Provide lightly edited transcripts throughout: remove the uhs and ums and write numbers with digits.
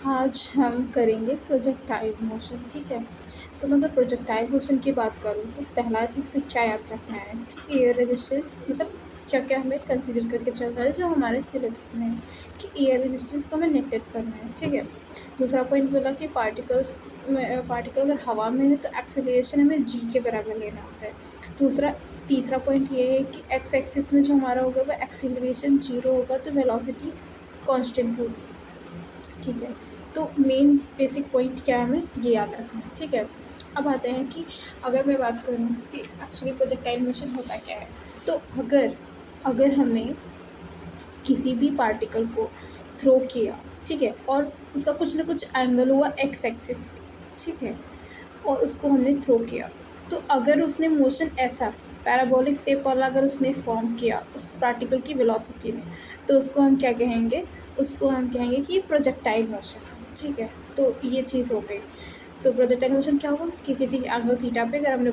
आज हम करेंगे प्रोजेक्टाइल मोशन, ठीक है। तो मैं अगर प्रोजेक्टाइल मोशन की बात करूँ तो पहला चीज़ में क्या याद रखना है कि एयर रेजिस्टेंस मतलब क्या क्या हमें कंसीडर करके चलना है जो हमारे सिलेबस में है कि एयर रेजिस्टेंस को हमें नेगलेक्ट करना है, ठीक है। दूसरा पॉइंट बोला कि पार्टिकल अगर हवा में है तो एक्सेलरेशन हमें जी के बराबर लेना होता है। तीसरा पॉइंट ये है कि एक्स एक्सिस में जो हमारा होगा वो एक्सेलरेशन जीरो होगा तो वेलोसिटी कांस्टेंट होगी, ठीक है। तो मेन बेसिक पॉइंट क्या है हमें ये याद रखना है, ठीक है। अब आते हैं कि अगर मैं बात करूँ कि एक्चुअली प्रोजेक्टाइल मोशन होता क्या है। तो अगर अगर हमने किसी भी पार्टिकल को थ्रो किया, ठीक है, और उसका कुछ ना कुछ एंगल हुआ एक्स एक्सिस से, ठीक है, और उसको हमने थ्रो किया, तो अगर उसने मोशन ऐसा पैराबोलिक शेप वाला अगर उसने फॉर्म किया उस पार्टिकल की वेलोसिटी में, तो उसको हम क्या कहेंगे, उसको हम कहेंगे कि प्रोजेक्टाइल मोशन, ठीक है। तो ये चीज़ हो गई। तो प्रोजेक्टाइल मोशन क्या होगा कि किसी एंगल थीटा पे अगर हमने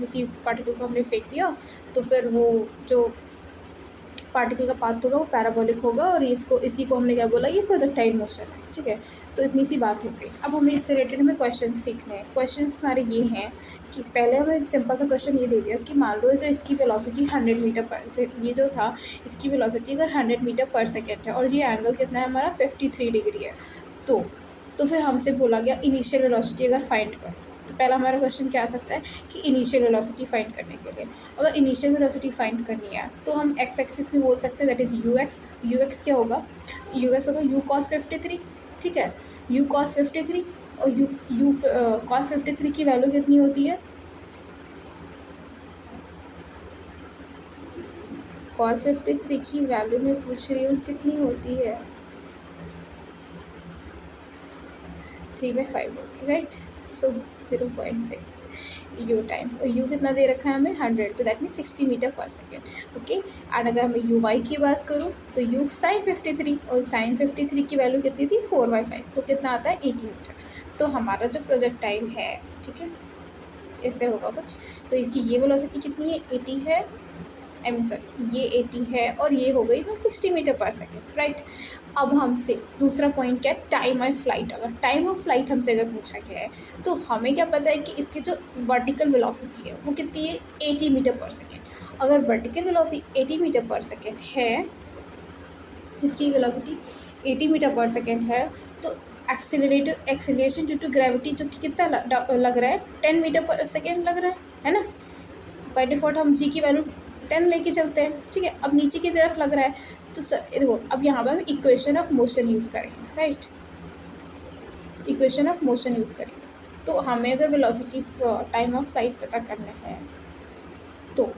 किसी पार्टिकल को हमने फेंक दिया तो फिर वो जो पार्टिकल का पाथ होगा वो पैराबोलिक होगा और इसी को हमने क्या बोला, ये प्रोजेक्टाइल मोशन है, ठीक है। तो इतनी सी बात हो गई। अब हमें इससे रिलेटेड हमें क्वेश्चन सीखने हैं। क्वेश्चंस हमारे ये हैं कि पहले हमें एक सिंपल सा क्वेश्चन ये दे दिया कि मान लो अगर इसकी वेलोसिटी 100 मीटर पर से ये जो था इसकी वेलोसिटी अगर 100 मीटर पर सेकेंड है और ये एंगल कितना है हमारा 53 डिग्री है। तो तो फिर हमसे बोला गया इनिशियल वेलोसिटी अगर फाइंड करो। तो पहला हमारा क्वेश्चन क्या आ सकता है कि इनिशियल वेलोसिटी फाइंड करने के लिए अगर इनिशियल वेलोसिटी फाइंड करनी है तो हम एक्स एक्सिस में बोल सकते हैं दैट इज़ यू एक्स क्या होगा, यू एक्स होगा यू कॉस 53, ठीक है। यू कॉस 53 और यू कॉस 53 की वैल्यू कितनी होती है, कॉस 53 की वैल्यू में पूछ रही हूँ कितनी होती है, 3/5 होगी, राइट। सो 0.6 यू टाइम्स, और यू कितना दे रखा है हमें 100, तो दैट मीन 60 मीटर पर सेकेंड, ओके। एंड अगर मैं यू वाई की बात करूँ तो यू साइन 53 और साइन 53 की वैल्यू कितनी थी 4/5, तो कितना आता है 80 मीटर। तो हमारा जो प्रोजेक्टाइल है, ठीक है, ऐसे होगा कुछ। तो इसकी ये वेलोसिटी कितनी है 80 है, आई मीन सर ये 80 है और ये हो गई ना 60 मीटर पर सेकेंड, राइट। अब हमसे दूसरा पॉइंट क्या है, टाइम ऑफ फ्लाइट। अगर टाइम ऑफ फ्लाइट हमसे अगर पूछा गया है तो हमें क्या पता है कि इसकी जो वर्टिकल वेलोसिटी है वो कितनी है 80 मीटर पर सेकेंड। अगर वर्टिकल वेलोसिटी 80 मीटर पर सेकेंड है, इसकी वेलोसिटी 80 मीटर पर सेकेंड है, तो एक्सेलरेशन ड्यू टू ग्रेविटी जो कि कितना लग रहा है 10 मीटर पर सेकेंड लग रहा है ना। बाय डिफ़ॉल्ट हम जी की वैल्यू 10 लेके चलते हैं, ठीक है। अब नीचे की तरफ लग रहा है तो देखो अब यहाँ पर हम इक्वेशन ऑफ मोशन यूज़ करेंगे, right. Equation of motion use करेंगे तो हमें अगर वेलोसिटी टाइम ऑफ फ्लाइट पता करना है तो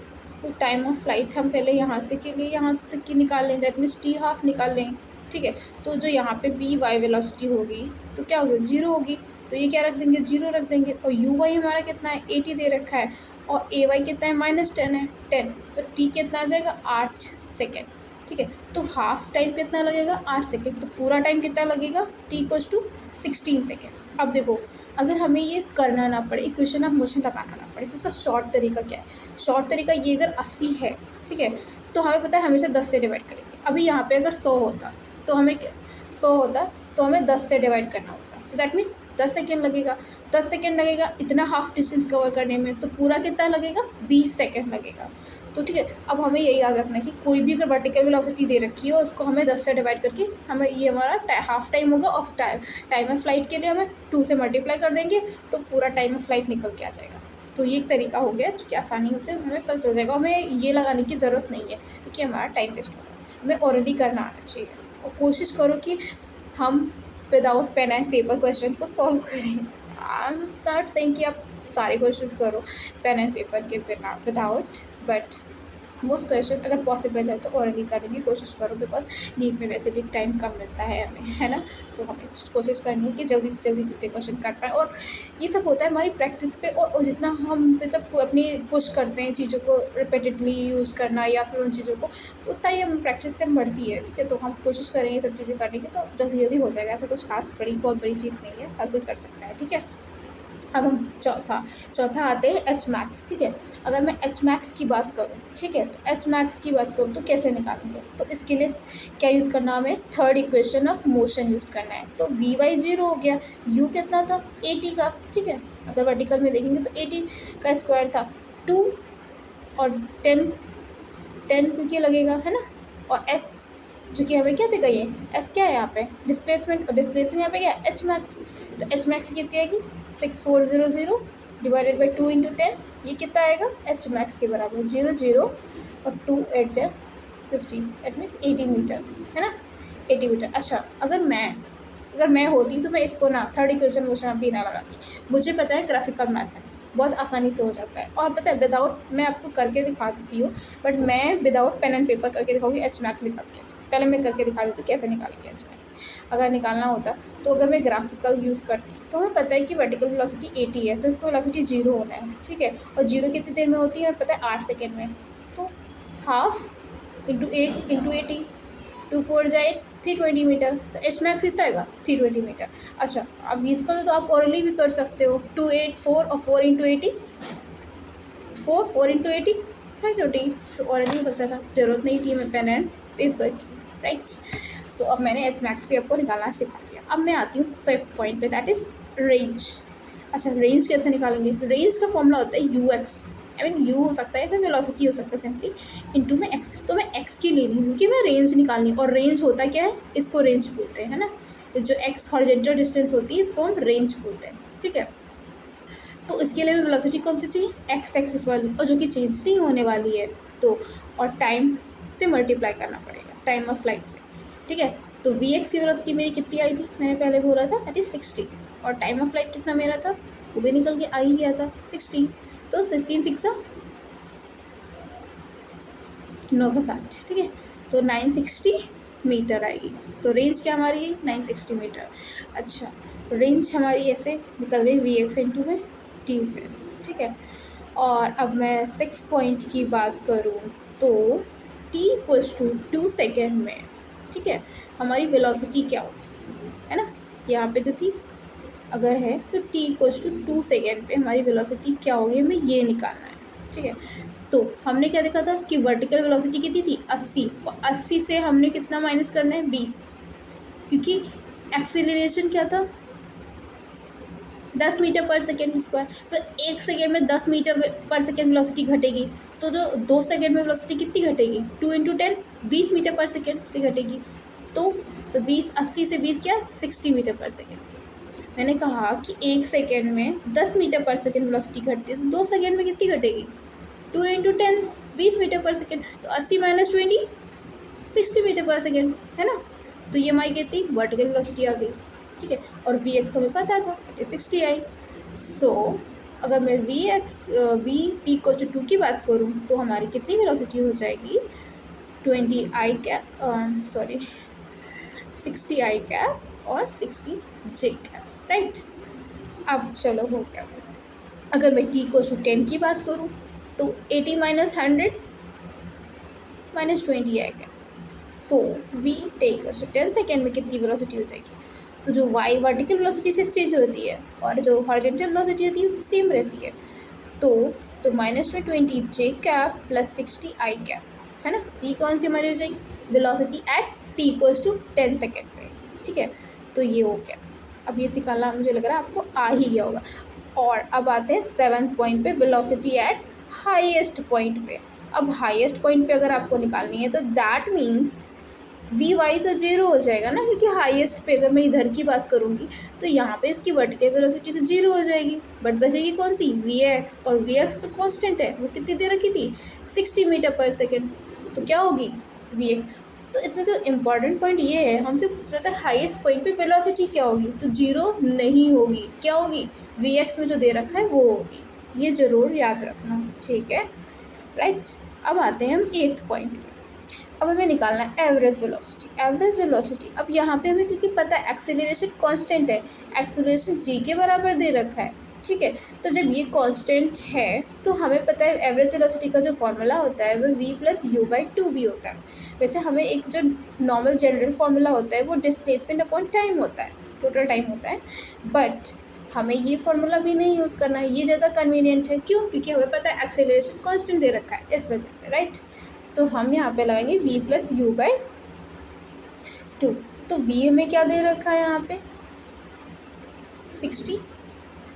टाइम ऑफ फ्लाइट हम पहले यहाँ से के लिए यहाँ तक की निकाल लें, दैट मीन्स टी हाफ निकाल लें, ठीक है। तो जो यहाँ पे बी वाई वेलोसिटी होगी तो क्या होगी, जीरो होगी। तो ये क्या रख देंगे, जीरो रख देंगे। और यू वाई हमारा कितना है 80 दे रखा है और ए वाई कितना है -10 है 10, तो टी कितना आ जाएगा 8 सेकेंड, ठीक है। तो हाफ टाइम कितना लगेगा 8 सेकेंड, तो पूरा टाइम कितना लगेगा टी इक्वल्स टू 16 सेकेंड। अब देखो अगर हमें ये करना ना पड़े, इक्वेशन ऑफ मोशन लगाना ना पड़े, तो इसका शॉर्ट तरीका क्या है। शॉर्ट तरीका ये अगर 80 है, ठीक है, तो हमें पता है हमेशा 10 से डिवाइड करेंगे। अभी यहाँ पे अगर 100 होता तो हमें 100 होता तो हमें 10 से डिवाइड करना होता, तो दैट मीन्स 10 सेकेंड लगेगा। 10 सेकेंड लगेगा इतना हाफ डिस्टेंस कवर करने में, तो पूरा कितना लगेगा 20 सेकेंड लगेगा। तो ठीक है, अब हमें यही याद रखना है कि कोई भी अगर वर्टिकल वेलोसिटी दे रखी है उसको हमें 10 से डिवाइड करके हमें ये हमारा हाफ टाइम होगा और टाइम ऑफ फ्लाइट के लिए हमें 2 से मल्टीप्लाई कर देंगे तो पूरा टाइम ऑफ फ्लाइट निकल के आ जाएगा। तो ये एक तरीका हो गया जो कि आसानी से हमें पता चल जाएगा। हमें ये लगाने की ज़रूरत नहीं है क्योंकि हमारा टाइम वेस्ट होगा। हमें ऑलरेडी करना आना चाहिए और कोशिश करो कि हम without pen and paper question को सॉल्व करें। आई एम नॉट सेइंग कि आप सारे क्वेश्चंस करो पेन एंड पेपर के बिना विदाउट, बट मोस्ट क्वेश्चन अगर पॉसिबल है तो ऑलरेडी करने की कोशिश करो बिकॉज नीट में वैसे भी टाइम कम मिलता है हमें, है ना। तो हमें कोशिश करनी है कि जल्दी से जल्दी जितने क्वेश्चन कर पाएँ। और ये सब होता है हमारी प्रैक्टिस पे, और जितना हम मतलब अपनी पुश करते हैं चीज़ों को रिपीटेडली यूज़ करना या फिर उन चीज़ों को, उतना ही हम प्रैक्टिस से बढ़ती है, ठीक है। तो हम कोशिश करेंगे ये सब चीज़ें करने की तो जल्दी जल्दी हो जाएगा। ऐसा कुछ खास बहुत बड़ी चीज़ नहीं है, हर कोई कर सकता है, ठीक है। अब हम चौथा आते हैं एच मैक्स। ठीक है, अगर मैं एच मैक्स की बात करूँ, ठीक है, तो एच मैक्स की बात करूँ तो कैसे निकालेंगे, तो इसके लिए क्या यूज़ करना, हमें third equation of motion use करना है। तो वी वाई जीरो हो गया, यू कितना था 80 का। ठीक है, अगर वर्टिकल में देखेंगे तो 80 का स्क्वायर था 2 और 10 क्योंकि लगेगा है ना, और एस जो कि हमें क्या देगा, ये एस क्या है यहाँ पे डिस्प्लेसमेंट, और डिस्प्लेसमेंट यहाँ पे क्या है एच मैक्स। तो एच मैक्स कितनी आएगी 6400 डिवाइडेड बाई 2 इंटू 10, ये कितना आएगा एच मैक्स के बराबर 0 और 2 8 जा 16, एट मीन्स 18 मीटर है ना, 80 मीटर। अच्छा, अगर मैं होती तो मैं इसको ना थर्ड इक्वेशन मोशन भी ना लगाती। मुझे पता है ग्राफिकल मैथड बहुत आसानी से हो जाता है, और पता है विदाउट, मैं आपको करके दिखा देती हूँ, बट मैं विदाउट पेन एंड पेपर करके दिखाऊंगी एच मैक्स निकाल के। पहले मैं करके दिखा देती हूँ कैसे निकालेंगे एच मैक्स अगर निकालना होता। तो अगर मैं ग्राफिकल यूज़ करती तो हमें पता है कि वर्टिकल वेलोसिटी 80 है, तो इसको वेलोसिटी 0 होना है। ठीक है, और 0 कितनी देर में होती है हमें पता है 8 सेकेंड में। तो हाफ इंटू 8 इंटू 80, 2 4 जाए 320 मीटर, तो एच मैक्स कितना आएगा 320 मीटर। अच्छा, अब इसका तो आप ओरली भी कर सकते हो, 2 8 4 और 4 इंटू 80, 4 इंटू 80 320, तो ओरली हो सकता था, ज़रूरत नहीं थी मैं पेन एंड पेपर की, राइट। तो अब मैंने एच मैक्स भी आपको निकालना सिखा दिया। अब मैं आती हूँ 5th पॉइंट पे, दैट इज़ रेंज। अच्छा, रेंज कैसे निकालेंगे, रेंज का फॉर्मूला होता है you x, I mean you हो सकता है, फिर वेलोसिटी हो सकता है सिंपली, इंटू में एक्स। तो मैं एक्स की ले रही हूँ क्योंकि मैं रेंज निकालनी, और रेंज होता क्या है, इसको रेंज बोलते हैं, है ना। जो एक्स हॉरिजॉन्टल डिस्टेंस होती है इसको हम रेंज बोलते हैं। ठीक है, तो इसके लिए हमें वेलोसिटी कौन सी चाहिए, एक्स एक्सिस वाली, और जो कि चेंज नहीं होने वाली है। तो और टाइम से मल्टीप्लाई करना पड़ेगा, टाइम ऑफ फ्लाइट से। ठीक है, तो वी एक्स की वेलोसिटी मेरी कितनी आई थी, मैंने पहले बोला था दैट इज 60, और टाइम ऑफ फ्लाइट कितना मेरा था, वो भी निकल के आ ही गया था 16। तो 16 6 960। ठीक है, तो 960 मीटर आएगी। तो रेंज क्या हमारी है 960 मीटर। अच्छा, रेंज हमारी ऐसे निकल गई वी एक्स इंटू में टी से। ठीक है, और अब मैं 6 पॉइंट की बात करूँ तो टी इक्वल्स टू 2 सेकेंड में, ठीक है, हमारी वेलोसिटी क्या होगी, है ना, यहाँ पे जो थी अगर है तो टी इक्वल्स टू 2 सेकेंड पे हमारी वेलोसिटी क्या होगी, हमें ये निकालना है। ठीक है, तो हमने क्या देखा था कि वर्टिकल वेलोसिटी कितनी थी 80, और 80 से हमने कितना माइनस करना है 20, क्योंकि एक्सेलरेशन क्या था 10 मीटर पर सेकेंड स्क्वायर। तो 1 सेकेंड में 10 मीटर पर सेकेंड वेलोसिटी घटेगी, तो जो 2 सेकेंड में वेलोसिटी कितनी घटेगी 2 इंटू 10 20 मीटर पर सेकेंड से घटेगी। तो 20 80 से 20 क्या 60 मीटर पर सेकेंड। मैंने कहा कि 1 सेकेंड में 10 मीटर पर सेकेंड वेलोसिटी घटती है, तो 2 सेकेंड में कितनी घटेगी 2 इंटू 10 20 मीटर पर सेकेंड। तो 80 माइनस 20 60 मीटर पर सेकेंड, है ना। तो ये हमारी कितनी वर्टिकल वेलोसिटी आ गई। ठीक है, और वी एक्स हमें पता था 60 आई। सो अगर मैं वी टी को 2 की बात करूँ तो हमारी कितनी वेलोसिटी हो जाएगी 20 आई कैप, सॉरी 60 आई कैप और 60 जे कैप, राइट। अब चलो हो गया। अगर मैं टी को 10 की बात करूँ तो 80 माइनस 100 माइनस 20 आएगा। सो वी टेक 10 सेकेंड में कितनी वेलोसिटी हो जाएगी, तो जो वाई वर्टिकल वेलोसिटी सिर्फ चेंज होती है और जो हॉरिजॉन्टल वेलोसिटी होती है वो सेम रहती है। तो माइनस में 20 जे कैप प्लस 60 आई कैप, है ना। तो ये कौन सी हमारी हो जाएगी velocity at t equals to 10 second पे। ठीक है, तो ये हो गया। अब ये निकालना मुझे लग रहा है आपको आ ही गया होगा। और अब आते हैं 7th पॉइंट पे, वेलोसिटी एट हाईएस्ट पॉइंट पे। अब हाईएस्ट पॉइंट पे अगर आपको निकालनी है तो दैट मीन्स वी वाई तो 0 हो जाएगा ना, क्योंकि हाईएस्ट पे अगर मैं इधर की बात करूँगी तो यहाँ पे इसकी वर्टिकल वेलोसिटी तो 0 हो जाएगी, बट बचेगी कौन सी वी एक्स, और वी एक्स तो कॉन्स्टेंट है, वो कितनी दे रखी थी 60 मीटर पर सेकेंड। तो क्या होगी वी एक्स। तो इसमें तो इम्पॉर्टेंट पॉइंट ये है, हमसे पूछा था हाईएस्ट पॉइंट पे वेलोसिटी क्या होगी, तो 0 नहीं होगी, क्या होगी वी एक्स में जो दे रखा है वो होगी। ये ज़रूर याद रखना, ठीक है, राइट। अब आते हैं हम 8th पॉइंट पे। अब हमें निकालना है एवरेज वेलोसिटी। एवरेज वेलोसिटी, अब यहाँ पे हमें क्योंकि पता है एक्सेलरेशन कांस्टेंट है, एक्सेलरेशन जी के बराबर दे रखा है। ठीक है, तो जब ये कांस्टेंट है तो हमें पता है एवरेज वेलोसिटी का जो फॉर्मूला होता है वो v प्लस यू बाई 2 भी होता है। वैसे हमें एक जो नॉर्मल जनरल फॉर्मूला होता है वो डिस्प्लेसमेंट अपॉन टाइम होता है, टोटल टाइम होता है, बट हमें ये फार्मूला भी नहीं यूज़ करना है, ये ज़्यादा कन्वीनियंट है। क्यों? क्योंकि हमें पता है एक्सेलरेशन कांस्टेंट दे रखा है, इस वजह से, राइट। तो हम यहाँ पे लगाएंगे v प्लस यू बाई 2। तो v हमें क्या दे रखा है यहाँ पे 60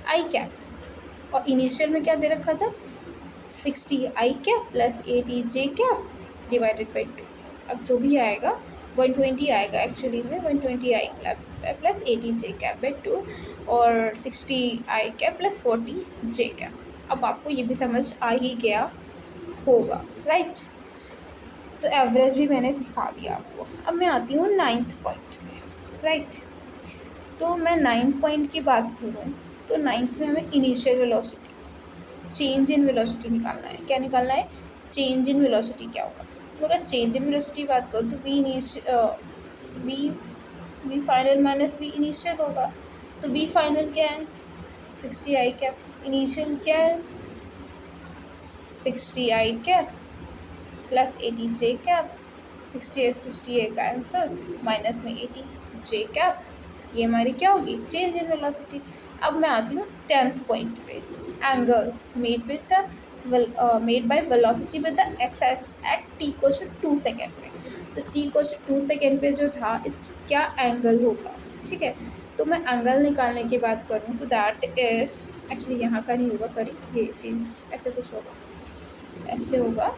आई कैप, और इनिशियल में क्या दे रखा था 60 आई cap plus 80 J cap divided by 2। अब जो भी आएगा 120 आएगा, एक्चुअली में 120 I cap plus 80 J cap by 2 और 60 आई कैप प्लस 40 जे कैप। अब आपको ये भी समझ आ ही गया होगा, राइट। तो एवरेज भी मैंने सिखा दिया आपको। अब मैं आती हूँ 9th पॉइंट में, राइट। तो मैं 9th पॉइंट की बात करूँ तो 9th में हमें initial velocity, change in velocity निकालना है। क्या निकालना है? चेंज इन वेलोसिटी क्या होगा। तो अगर चेंज इन वेलोसिटी बात करूँ तो v final minus v initial होगा। तो वी फाइनल क्या है 60 आई कैप, इनिशियल क्या है 60 आई कैप प्लस 80 जे कैप, 60 का आंसर माइनस में 80 जे कैप, ये हमारी क्या होगी चेंज इन वेलोसिटी। अब मैं आती हूँ 10th पॉइंट पे, angle made with the made by velocity with the axis at t equals to 2 second पे। तो t इक्वल्स टू 2 सेकेंड पे जो था इसकी क्या एंगल होगा, ठीक है। तो मैं एंगल निकालने की बात करूँ तो दैट इज एक्चुअली यहाँ का नहीं होगा, सॉरी, ये चीज़ ऐसे कुछ होगा, ऐसे होगा।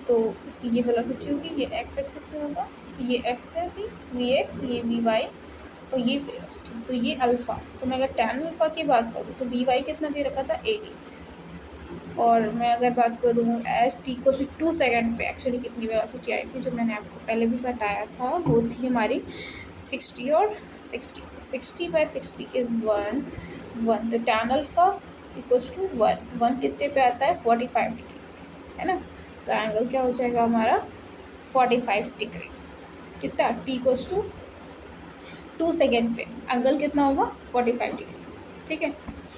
तो इसकी ये वेलोसिटी होगी, ये एक्स एक्सिस में होगा, ये एक्स है वी एक्स, ये वी वाई और ये वेलोसिटी, तो ये अल्फ़ा। तो मैं अगर tan अल्फ़ा की बात करूँ तो वी वाई कितना दे रखा था 80, और मैं अगर बात करूँ एज टी को 2 सेकेंड पे एक्चुअली कितनी वेलोसिटी आई थी जो मैंने आपको पहले भी बताया था, वो थी हमारी 60 और 60। 60 बाई 60 इज़ 1 1, तो tan अल्फ़ा इक्वल्स टू 1 1 कितने पे आता है 45 डिग्री, है ना। तो एंगल क्या हो जाएगा हमारा 45 डिग्री। कितना t इक्वल्स टू 2 सेकेंड पे एंगल कितना होगा 45 डिग्री, ठीक है।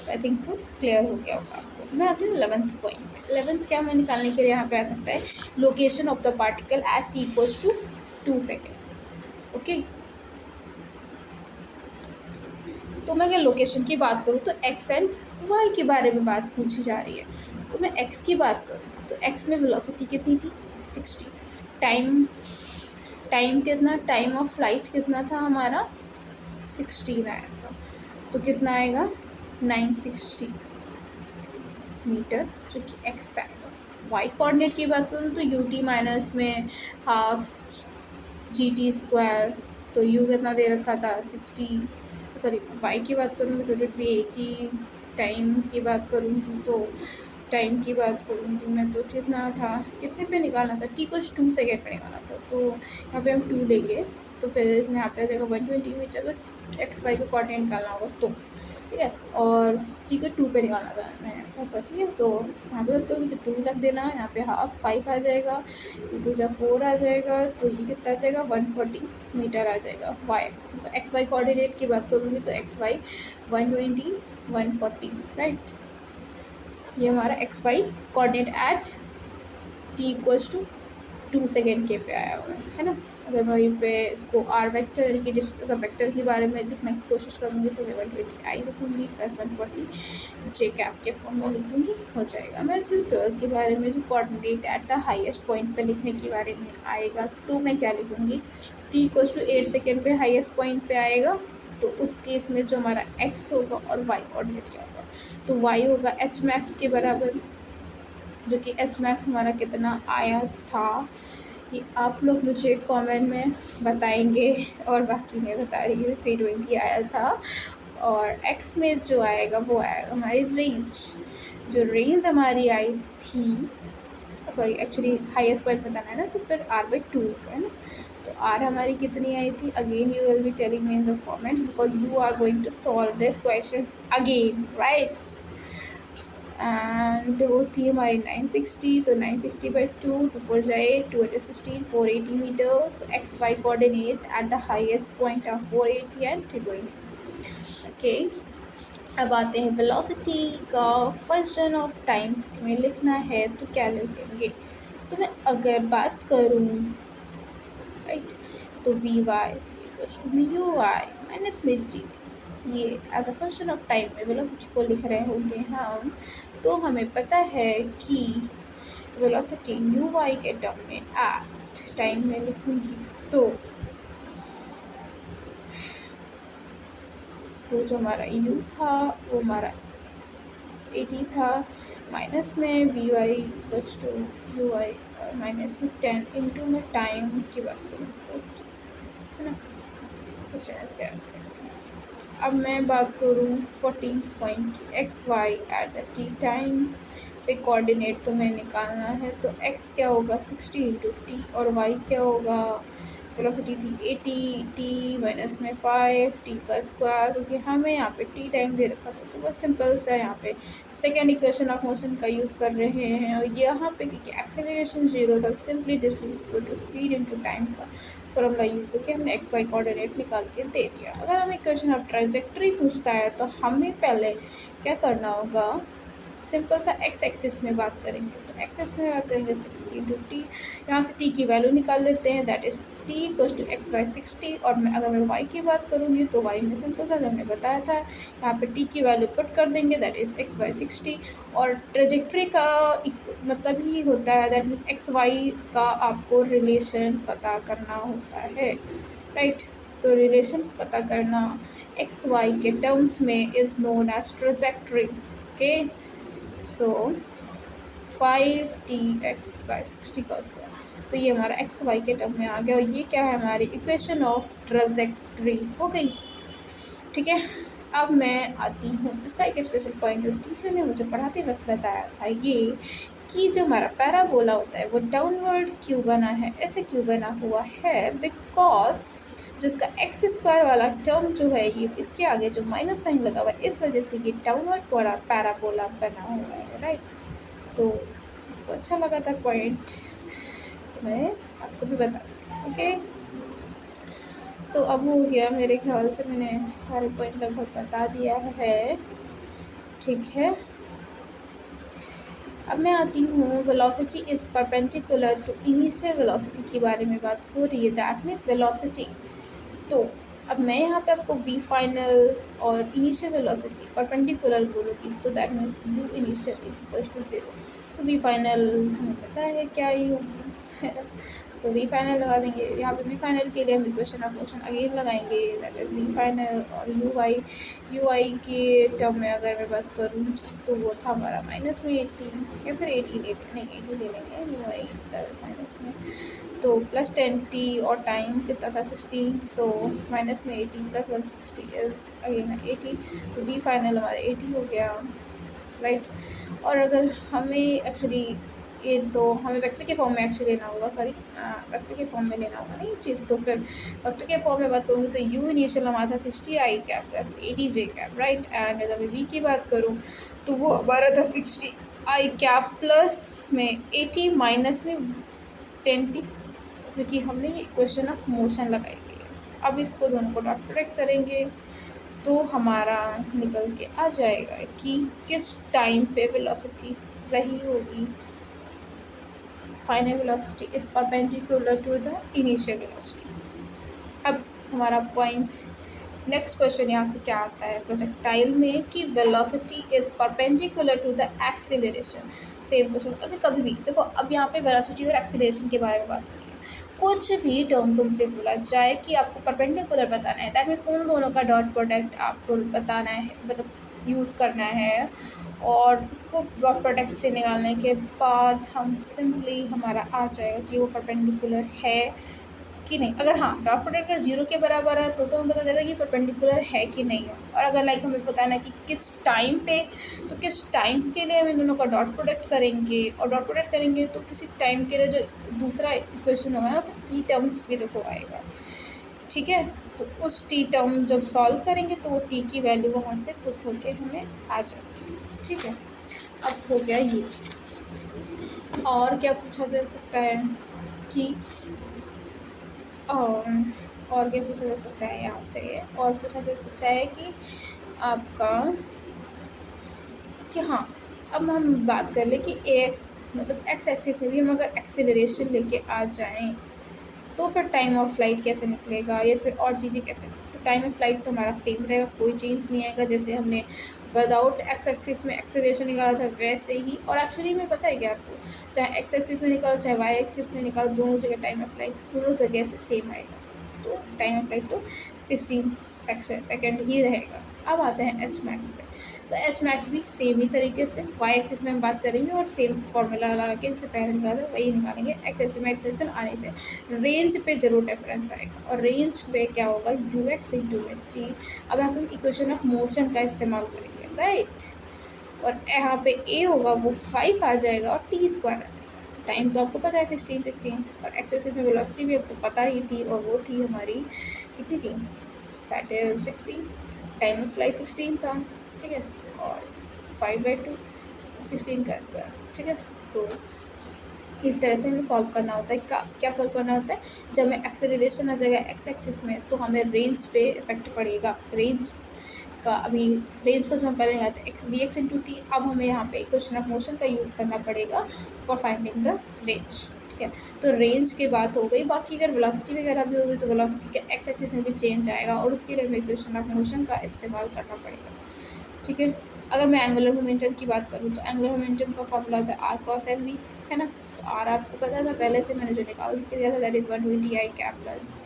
आई थिंक सो क्लियर हो गया होगा आपको। मैं आती हूँ 11th पॉइंट में। 11th क्या हमें निकालने के लिए यहाँ पे आ सकता है location of the particle at t equals to 2 second, okay. तो मैं अगर लोकेशन की बात करूँ तो x एंड y के बारे में बात पूछी जा रही है। तो मैं x की बात करूँ तो x में वेलोसिटी कितनी थी 60, टाइम कितना, टाइम ऑफ फ्लाइट कितना था हमारा 16 आया था। तो कितना आएगा 960 मीटर, जो कि x आएगा। y कोऑर्डिनेट की बात करूँ तो ut माइनस में हाफ gt स्क्वायर, तो u कितना दे रखा था 60, सॉरी y की बात करूँगी तो इट बी 80, टाइम की बात करूँगी तो टाइम की बात करूँगी मैं तो कितना था, कितने पे निकालना था t को 2 सेकेंड पे निकालना था। तो यहाँ पे हम 2 लेंगे तो फिर यहाँ पे आ जाएगा 120 मीटर, तो एक्स वाई को कोऑर्डिनेट निकालना होगा तो, ठीक है। और टी को 2 पे निकालना था मैंने ऐसा, ठीक है। तो यहाँ पे तो 2 रख देना, यहाँ पे हाफ 5 आ जाएगा, 2 जा 4 आ जाएगा, तो ये कितना आ जाएगा 140 मीटर आ जाएगा वाई एक्सिस। तो एक्स वाई कोऑर्डिनेट की बात करूँगी तो एक्स वाई 120 140, राइट। ये हमारा x y coordinate at t equals to 2 second के पे आया हुआ है ना। अगर मैं वहीं पे इसको आर वेक्टर यानी कि अगर वेक्टर के बारे में लिखने की कोशिश करूँगी तो मैं 120 आई लिखूँगी प्लस 140 जे कैप के फॉर्म में लिख दूँगी, हो जाएगा। मैं तो 12 के बारे में जो coordinate at the highest point पे लिखने के बारे में आएगा तो मैं क्या लिखूँगी टी इक्वल्स टू 8 सेकेंड पे हाईएस्ट पॉइंट पे आएगा, तो उस केस में जो हमारा एक्स होगा और वाई कोऑर्डिनेट क्या होगा, तो वाई होगा एच मैक्स के बराबर, जो कि एच मैक्स हमारा कितना आया था ये आप लोग मुझे कमेंट में बताएंगे, और बाकी मैं बता रही हूँ 320 आया था। और एक्स में जो आएगा वो आएगा हमारी रेंज, जो रेंज हमारी आई थी, सॉरी एक्चुअली हाईएस्ट पॉइंट बताना है ना, तो फिर r/2 का है ना। तो r हमारी कितनी आई थी, again you will be telling me in the comments because you are going to solve this question again, right. And वो थी हमारी 960, तो 960/2 2 4 जाए 2 8 16 480 मीटर। तो x y coordinate at the highest point of 480 and 320, okay. अब आते हैं velocity का फंक्शन ऑफ टाइम में लिखना है तो क्या लिखेंगे। तो मैं अगर बात करूँ, राइट, तो वी वाई इक्वल्स टू मी यू वाई माइनस में जी टी, ये as a function of time में वेलोसिटी को लिख रहे होंगे हम, तो हमें पता है कि वेलोसिटी यू वाई के टर्म में एट टाइम में लिखूंगी तो जो हमारा यू था वो हमारा 80 था, माइनस में v y equals to u y minus में 10 इंटू में टाइम की बात करूँ तो है ना, कुछ ऐसे आ जाएगा। अब मैं बात करूँ 14th point x y at the t time पे कोऑर्डिनेट तुम्हें निकालना है, तो x क्या होगा 60 इंटू टी और y क्या होगा, वेलोसिटी थी 80 टी माइनस में 5 टी का स्क्वायर, क्योंकि हमें यहाँ पे टी टाइम दे रखा था तो बस सिंपल सा यहाँ पे सेकेंड इक्वेशन ऑफ मोशन का यूज़ कर रहे हैं। और यहाँ पे क्योंकि एक्सेलरेशन 0 था, simply distance equal to speed into time का फॉर्मूला यूज़ करके हमने एक्स वाई कोऑर्डिनेट निकाल के दे दिया। अगर हमें इक्वेशन ऑफ ट्रांजैक्टरी पूछता है तो हमें पहले क्या करना होगा, सिंपल सा एक्स एक्सिस में बात करेंगे, तो एक्स एक्सिस में बात करेंगे 60 इंटू टी, यहाँ से टी की वैल्यू निकाल लेते हैं, that is t equals to x y 60। और अगर मैं वाई की बात करूँगी तो वाई में सिंपल सा हमने बताया था, यहाँ पे टी की वैल्यू पुट कर देंगे, दैट इज़ एक्स वाई 60। और ट्रेजेक्ट्री का मतलब ही होता है, दैट मीन्स एक्स वाई का आपको रिलेशन पता करना होता है, राइट। तो रिलेशन पता करना एक्स वाई के टर्म्स में is known as trajectory. Okay, so 5t(x/60 का स्क्वायर), तो ये हमारा एक्स वाई के टर्म में आ गया और ये क्या है, हमारी इक्वेशन ऑफ ट्रांजैक्टरी हो गई। ठीक है, अब मैं आती हूँ, इसका एक स्पेशल पॉइंट जो टीचर ने मुझे पढ़ाते वक्त बताया था, ये कि जो हमारा पैराबोला होता है वो डाउनवर्ड क्यों बना है, ऐसे क्यों बना हुआ है, बिकॉज जो इसका एक्स स्क्वायर वाला टर्म जो है ये इसके आगे जो माइनस साइन लगा हुआ है, इस वजह से ये डाउनवर्ड पैराबोला बना हुआ है, राइट। तो अच्छा लगा था पॉइंट, तो मैं आपको भी बता दूँ। ओके, तो अब हो गया, मेरे ख्याल से मैंने सारे पॉइंट लगभग बता दिया है। ठीक है, अब मैं आती हूँ velocity is perpendicular to initial velocity के बारे में बात हो रही है, दैट मीन्स वेलोसिटी। तो अब मैं यहाँ पे आपको वी फाइनल और इनिशियल वेलोसिटी परपेंडिकुलर बोलूँगी, तो that means u initial is equal to 0। So v final हमें पता है क्या ही होगी, है ना। तो वी फाइनल लगा देंगे, यहाँ पे वी फाइनल के लिए हम इक्वेशन ऑफ मोशन अगेन लगाएंगे, दैट इज वी फाइनल। और यू आई के टर्म में अगर मैं बात करूँ तो वो था हमारा माइनस में 80 या फिर 80 नहीं 80 ले लेंगे यू आई माइनस में, तो प्लस 10t और टाइम कितना था 60, सो माइनस में 80 प्लस 160 इज अगेन 80, तो वी फाइनल हमारा 80 हो गया, राइट। और अगर हमें एक्चुअली ये तो हमें वेक्टर के फॉर्म में एक्चुअली लेना होगा, सॉरी वेक्टर के फॉर्म में लेना होगा ना ये चीज़, तो फिर वेक्टर के फॉर्म में बात करूँगी तो यू इनिशियल हमारा था 60 आई cap plus 80 J cap, right. And अगर मैं वी की बात करूँ तो वो हमारा था 60 आई कैप प्लस में 80 माइनस में 10t, क्योंकि हमने ये इक्वेशन ऑफ मोशन लगाई हुई है। अब इसको दोनों को डॉट प्रोडक्ट करेंगे तो हमारा निकल के आ जाएगा कि किस टाइम पे वेलोसिटी रही होगी, final velocity is perpendicular to the initial velocity. अब हमारा पॉइंट नेक्स्ट क्वेश्चन यहाँ से क्या आता है प्रोजेक्टाइल में, कि velocity is perpendicular to the acceleration. Same question, अगर कभी भी देखो, अब यहाँ पे वेलोसिटी और एक्सीलरेशन के बारे में बात हो रही है, कुछ भी टर्म तुमसे बोला जाए कि आपको परपेंडिकुलर बताना है, दैट मीन्स उन दोनों का डॉट प्रोडक्ट आपको बताना है, मतलब यूज़ करना है। और इसको डॉट प्रोडक्ट से निकालने के बाद हम सिंपली हमारा आ जाएगा कि वो परपेंडिकुलर है कि नहीं। अगर हाँ डॉट प्रोडक्ट का 0 के बराबर है तो हमें पता चलेगा कि परपेंडिकुलर है कि नहीं है। और अगर लाइक हमें बताना है कि किस टाइम पे, तो किस टाइम के लिए हम इन दोनों का डॉट प्रोडक्ट करेंगे, और डॉट प्रोडक्ट करेंगे तो किसी टाइम के लिए जो दूसरा इक्वेशन होगा ना उसमें टी टर्म्स भी देखो आएगा, ठीक है। तो उस टी टर्म जब सॉल्व करेंगे तो वो टी की वैल्यू वहाँ से पुट होके हमें आ जाएगी, ठीक है। अब हो गया ये, और क्या पूछा जा सकता है कि और क्या पूछा जा सकता है यहाँ से, और पूछा जा सकता है कि आपका कि हाँ, अब हम बात कर ले कि एक्स मतलब एक्स एक्सिस में भी हम अगर एक्सेलरेशन लेके आ जाएं तो फिर टाइम ऑफ फ्लाइट कैसे निकलेगा या फिर और चीज़ें कैसे, तो तो टाइम ऑफ फ्लाइट तो हमारा सेम रहेगा, कोई चेंज नहीं आएगा। जैसे हमने विदाउट एक्स एक्सिस में एक्सेलरेशन निकाला था वैसे ही। और एक्चुअली में पता है क्या आपको, चाहे एक्स एक्सिस में निकालो चाहे वाई एक्सिस में निकालो, दोनों जगह टाइम ऑफ फ्लाइट दोनों जगह से सेम आएगा। तो टाइम ऑफ फ्लाइट तो 16 सेकेंड ही रहेगा। अब आते हैं एच मैक्स पे। तो एच मैक्स भी सेम ही तरीके से वाई एक्सिस में हम बात करेंगे और सेम फार्मूला लगा के जैसे पहले निकाला वही निकालेंगे। एक्स एक्सिस में एक्सेशन आने से रेंज पे जरूर डिफरेंस आएगा, और रेंज पे क्या होगा, you x into H T. अब यहाँ पे हम इक्वेशन ऑफ मोशन का इस्तेमाल करेंगे, राइट। और यहाँ पे ए होगा वो 5 आ जाएगा और टी स्क्वायर आ जाएगा। टाइम तो आपको पता है 16 और एक्स एक्सिस में वेलोसिटी भी आपको पता ही थी, और वो थी हमारी कितनी थी, that is 16। Time of flight 16 था, ठीक है। और 5/2 16 का स्क्वायर, ठीक है। तो इस तरह से हमें सॉल्व करना होता है। क्या सॉल्व करना होता है, जब हमें एक्सेलरेशन आ जाएगा एक्स एक्सिस में तो हमें रेंज पे इफेक्ट पड़ेगा। रेंज का अभी रेंज को जो हम पहले लगाते हैं x b x into t, अब हमें यहाँ पे इक्वेशन ऑफ मोशन का यूज़ करना पड़ेगा फॉर फाइंडिंग द रेंज, ठीक है। तो रेंज की बात हो गई। बाकी अगर वेलोसिटी वगैरह भी होगी तो वेलोसिटी के एक्स एक्सिस में भी चेंज आएगा, और उसके लिए हमें इक्वेशन ऑफ मोशन का इस्तेमाल करना पड़ेगा, ठीक है। अगर मैं एंगुलर मोमेंटम की बात करूँ तो एंगुलर मोमेंटम का फॉर्मूला होता है आर क्रॉस एम वी, है ना। तो आर आपको पता था पहले से, मैंने जो निकाल दिया था, that is 120 I cap plus,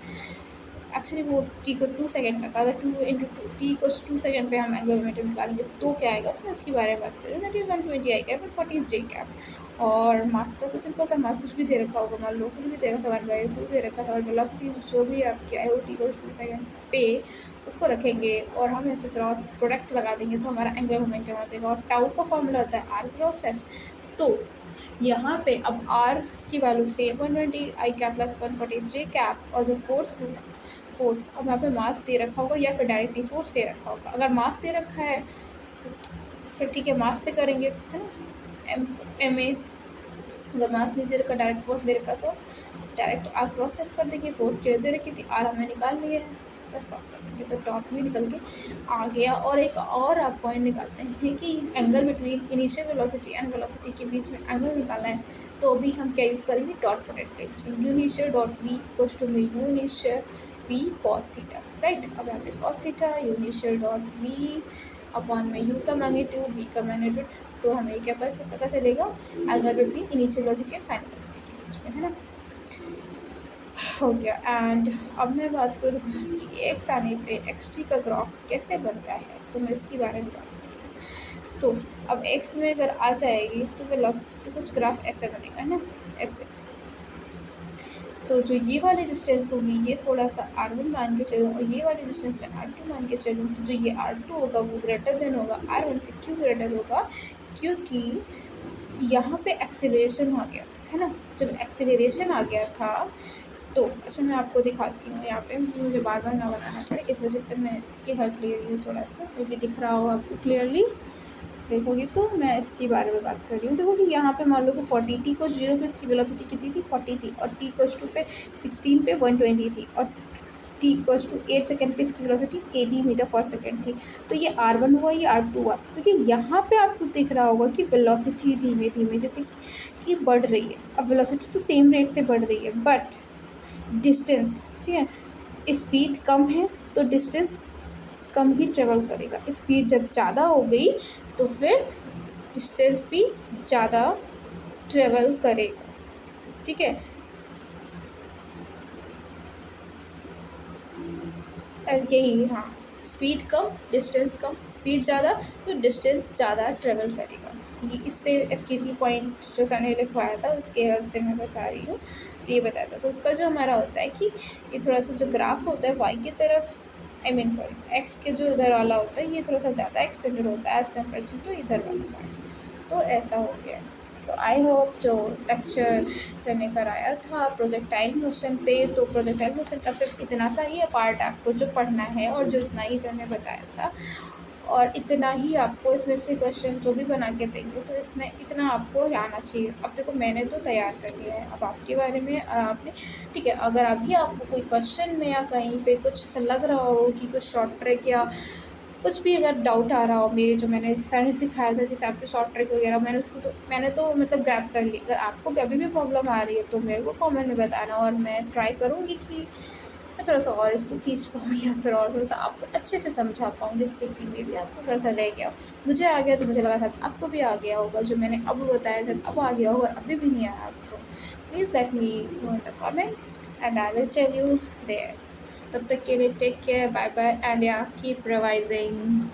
actually वो टी को 2 सेकंड का था। अगर 2 इंटू टी को 2 सेकंड पे हम एंगुलर मोमेंटम निकालेंगे तो क्या आएगा, तो मैं इसके बारे में बात करूँ, दैट इज 120 आई कैप और 40 जे कैप। और मास का तो सिंपल था, मास कुछ भी दे रखा होगा, मान लो कुछ भी दे रखा था, 1/2 दे रखा था, और वेलोसिटी जो भी आपकी आई वो टी को 2 सेकंड पे उसको रखेंगे और हम यहाँ पे क्रॉस प्रोडक्ट लगा देंगे तो हमारा एंगुलर मोमेंटम आ जाएगा। और टाउ का फॉर्मूला होता है आर क्रॉस एफ। तो यहाँ पे अब आर की वैल्यू से 120 I cap plus 140 J cap, और जो फोर्स अब यहाँ पे मास दे रखा होगा या फिर डायरेक्टली फोर्स दे रखा होगा। अगर मास दे रखा है तो फिर ठीक है, मास से करेंगे, है ना, एम ए। अगर मास नहीं दे रखा, डायरेक्ट फोर्स दे रखा, तो डायरेक्ट आर क्रॉस एफ कर देंगे। फोर्स क्यों दे रखी थी, आर हमें निकाल लिए है, बस सॉल्व कर देंगे तो डॉट भी निकल के आ गया। और एक और आप पॉइंट निकालते हैं कि angle between initial velocity and velocity के बीच में एंगल निकालना है, तो भी हम क्या यूज़ करेंगे, dot product. U initial dot v equals to u initial v cos theta, right. अब यहाँ पे cos theta u initial dot v upon में यू का मैग्नीट्यूड वी का मैग्नीट्यूड, तो हमें क्या पता चलेगा, angle between initial velocity and final velocity के बीच में, है ना, हो गया। एंड अब मैं बात करूँ कि एक्स आने पे एक्स टी का ग्राफ कैसे बनता है, तो मैं इसके बारे में बात करूँ। तो अब एक्स में अगर आ जाएगी तो वेलोसिटी तो कुछ ग्राफ ऐसे बनेगा, है ना, ऐसे। तो जो ये वाली डिस्टेंस होगी ये थोड़ा सा r1 मान के चलूँ, और ये वाली डिस्टेंस मैं r2 मान के चलूँ, तो जो ये r2 होगा वो ग्रेटर देन होगा r1 से। क्यों ग्रेटर होगा, क्योंकि यहाँ पे एक्सेलरेशन आ गया था, है ना। जब एक्सेलरेशन आ गया था तो अच्छा मैं आपको दिखाती हूँ, यहाँ पे मुझे बार बार ना बनाना पड़े, इस वजह से मैं इसकी हेल्प ले रही हूँ थोड़ा सा, वो भी दिख रहा हो आपको क्लियरली देखोगे तो। मैं इसके बारे में बात कर रही हूँ। देखो कि यहाँ पे मान लो कि 40 टी को 0 पे इसकी वेलोसिटी कितनी थी, 40 थी, और टी को 2 पे 16 पे 120 थी, और टी को 8 सेकेंड पे इसकी वेलोसिटी 80 मीटर पर सेकेंड थी। तो ये r1 हुआ, ये r2 हुआ, क्योंकि यहाँ पे आपको दिख रहा होगा कि वेलोसिटी धीमे धीमे जैसे कि बढ़ रही है। अब वेलोसिटी तो सेम रेट से बढ़ रही है, बट डिस्टेंस, ठीक है, स्पीड कम है तो डिस्टेंस कम ही ट्रेवल करेगा। स्पीड जब ज़्यादा हो गई तो फिर डिस्टेंस भी ज़्यादा ट्रेवल करेगा, ठीक है। यही, हाँ, स्पीड कम डिस्टेंस कम, स्पीड ज़्यादा तो डिस्टेंस ज़्यादा ट्रेवल करेगा। ये इससे एसकेसी पॉइंट जो सर ने लिखवाया था उसके हेल्प से मैं बता रही हूँ, ये बताया था। तो उसका जो हमारा होता है कि ये थोड़ा सा जो ग्राफ होता है वाई की तरफ, आई मीन सॉरी एक्स के जो इधर वाला होता है ये थोड़ा सा ज़्यादा एक्सटेंडेड होता है एज़ कम्पेयर टू इधर वाला पार्ट। तो ऐसा हो गया। तो आई होप जो लेक्चर सर ने कराया था प्रोजेक्टाइल मोशन पे, तो प्रोजेक्टाइल मोशन का सिर्फ इतना सा ही पार्ट आपको जो पढ़ना है, और जो इतना ही सर ने बताया था, और इतना ही आपको इसमें से क्वेश्चन जो भी बना के देंगे तो इसमें इतना आपको आना चाहिए। अब देखो मैंने तो तैयार कर लिया है, अब आपके बारे में आपने, ठीक है, अगर अभी आपको कोई क्वेश्चन में या कहीं पे कुछ ऐसा लग रहा हो कि कुछ शॉर्ट ट्रिक या कुछ भी अगर डाउट आ रहा हो, मेरे जो मैंने सर ने सिखाया था जिस हिसाब से शॉर्ट ट्रिक वगैरह मैंने तो मतलब ग्रैब कर ली। अगर आपको अभी भी प्रॉब्लम आ रही है तो मेरे को कमेंट में बताना, और मैं ट्राई करूँगी कि मैं थोड़ा-सा और इसको खींच पाऊँ या फिर और थोड़ा-सा आपको अच्छे से समझा पाऊँ, जिससे कि मेबी आपको थोड़ा-सा रह गया हो। मुझे आ गया तो मुझे लगा था आपको भी आ गया होगा, जो मैंने अब बताया था अब आ गया होगा और अभी भी नहीं आया तो please let me know in the comments and I will tell you there. तब तक के लिए take care, bye bye and yeah keep revising.